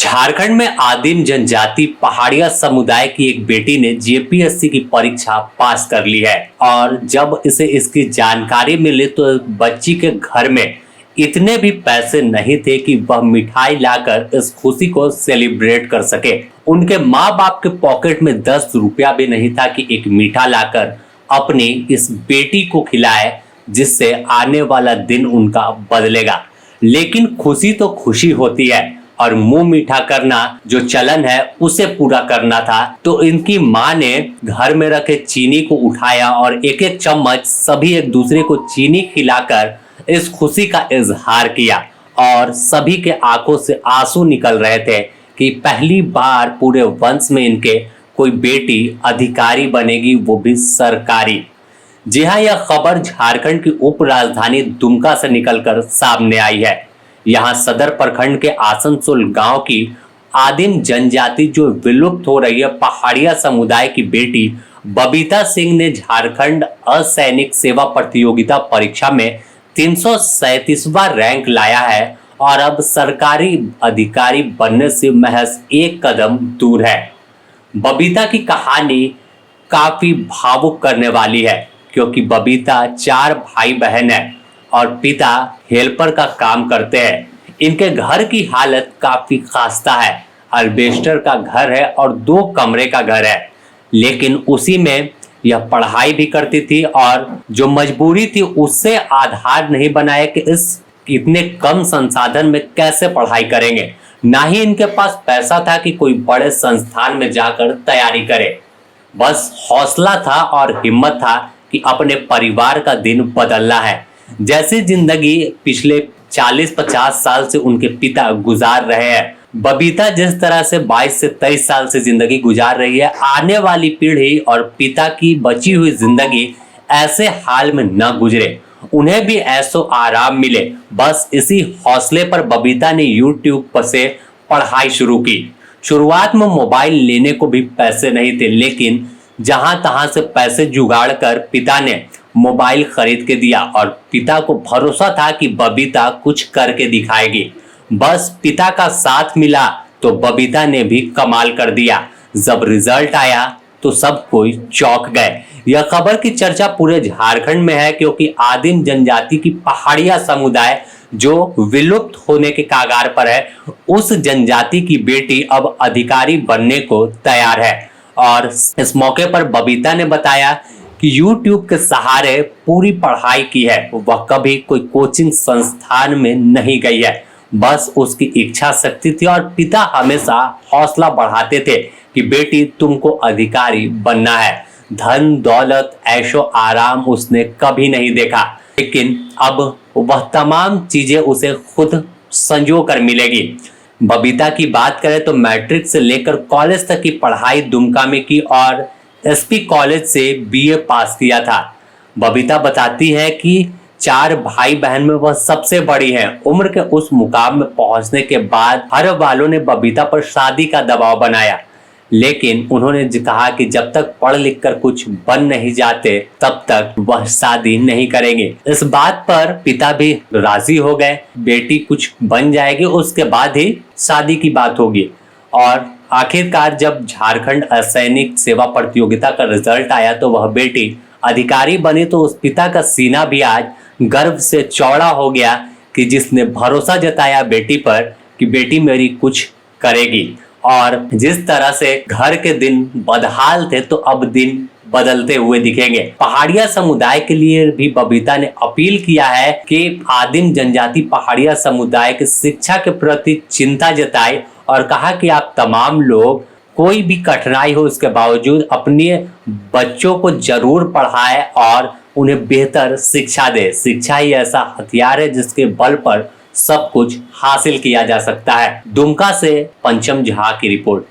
झारखंड में आदिम जनजाति पहाड़िया समुदाय की एक बेटी ने जेपीएससी की परीक्षा पास कर ली है और जब इसे इसकी जानकारी मिली तो बच्ची के घर में इतने भी पैसे नहीं थे कि वह मिठाई लाकर इस खुशी को सेलिब्रेट कर सके। उनके माँ बाप के पॉकेट में 10 रुपया भी नहीं था कि एक मीठा लाकर अपनी इस बेटी को खिलाए जिससे आने वाला दिन उनका बदलेगा। लेकिन खुशी तो खुशी होती है और मुंह मीठा करना जो चलन है उसे पूरा करना था। तो इनकी माँ ने घर में रखे चीनी को उठाया और एक एक चम्मच सभी एक दूसरे को चीनी खिलाकर इस खुशी का इजहार किया और सभी के आंखों से आंसू निकल रहे थे कि पहली बार पूरे वंश में इनके कोई बेटी अधिकारी बनेगी, वो भी सरकारी। जी हाँ, यह खबर झारखंड की उप राजधानी दुमका से निकलकर सामने आई है। यहाँ सदर प्रखंड के आसनसोल गांव की आदिम जनजाति जो विलुप्त हो रही है पहाड़िया समुदाय की बेटी बबीता सिंह ने झारखंड असैनिक सेवा प्रतियोगिता परीक्षा में 337वां रैंक लाया है और अब सरकारी अधिकारी बनने से महज एक कदम दूर है। बबीता की कहानी काफी भावुक करने वाली है क्योंकि बबीता 4 भाई बहन है और पिता हेल्पर का काम करते हैं। इनके घर की हालत काफी खास्ता है। अल्बेस्टर का घर है और 2 कमरे का घर है, लेकिन उसी में यह पढ़ाई भी करती थी और जो मजबूरी थी उससे आधार नहीं बनाया कि इस इतने कम संसाधन में कैसे पढ़ाई करेंगे। ना ही इनके पास पैसा था कि कोई बड़े संस्थान में जाकर तैयारी करे। बस हौसला था और हिम्मत था कि अपने परिवार का दिन बदलना है। जैसी जिंदगी पिछले 40-50 साल से उनके पिता गुजार रहे हैं, बबीता जिस तरह से 22 से 23 साल से जिंदगी गुजार रही है, आने वाली पीढ़ी और पिता की बची हुई जिंदगी ऐसे हाल में न गुजरे, उन्हें भी ऐसो आराम मिले। बस इसी हौसले पर बबीता ने यूट्यूब पर से पढ़ाई शुरू की। शुरुआत में मोबाइल लेने को भी पैसे नहीं थे, लेकिन जहां तहां से पैसे जुगाड़ कर पिता ने मोबाइल खरीद के दिया और पिता को भरोसा था कि बबीता कुछ करके दिखाएगी। बस पिता का साथ मिला तो बबीता ने भी कमाल कर दिया। जब रिजल्ट आया तो सब कोई चौंक गए। यह खबर की चर्चा पूरे झारखंड में है क्योंकि आदिम जनजाति की पहाड़िया समुदाय जो विलुप्त होने के कगार पर है, उस जनजाति की बेटी अब अधिकारी बनने को तैयार है। और इस मौके पर बबीता ने बताया कि YouTube के सहारे पूरी पढ़ाई की है। वह कभी कोई कोचिंग संस्थान में नहीं गई है, बस उसकी इच्छा शक्ति थी और पिता हमेशा हौसला बढ़ाते थे कि बेटी तुमको अधिकारी बनना है। धन दौलत ऐशो आराम उसने कभी नहीं देखा, लेकिन अब वह तमाम चीजें उसे खुद संजो कर मिलेगी। बबीता की बात करें तो मैट्रिक से लेकर कॉलेज तक की पढ़ाई दुमका में की और एसपी कॉलेज से बीए पास किया था। बबीता बताती है कि 4 भाई बहन में वह सबसे बड़ी है। उम्र के उस मुकाम में पहुंचने के बाद घर वालों ने बबीता पर शादी का दबाव बनाया, लेकिन उन्होंने कहा कि जब तक पढ़ लिख कर कुछ बन नहीं जाते तब तक वह शादी नहीं करेंगे। इस बात पर पिता भी राजी हो गए। बेटी कुछ बन जाएगी उसके बाद ही शादी की बात होगी। और आखिरकार जब झारखंड असैनिक सेवा प्रतियोगिता का रिजल्ट आया तो वह बेटी अधिकारी बनी तो उस पिता का सीना भी आज गर्व से चौड़ा हो गया कि जिसने भरोसा जताया बेटी पर कि बेटी मेरी कुछ करेगी। और जिस तरह से घर के दिन बदहाल थे तो अब दिन बदलते हुए दिखेंगे। पहाड़िया समुदाय के लिए भी बबीता ने अपील किया है कि आदिम जनजाति पहाड़िया समुदाय की शिक्षा के प्रति चिंता जताए और कहा कि आप तमाम लोग कोई भी कठिनाई हो उसके बावजूद अपने बच्चों को जरूर पढ़ाए और उन्हें बेहतर शिक्षा दे। शिक्षा ही ऐसा हथियार है जिसके बल पर सब कुछ हासिल किया जा सकता है। दुमका से पंचम झा की रिपोर्ट।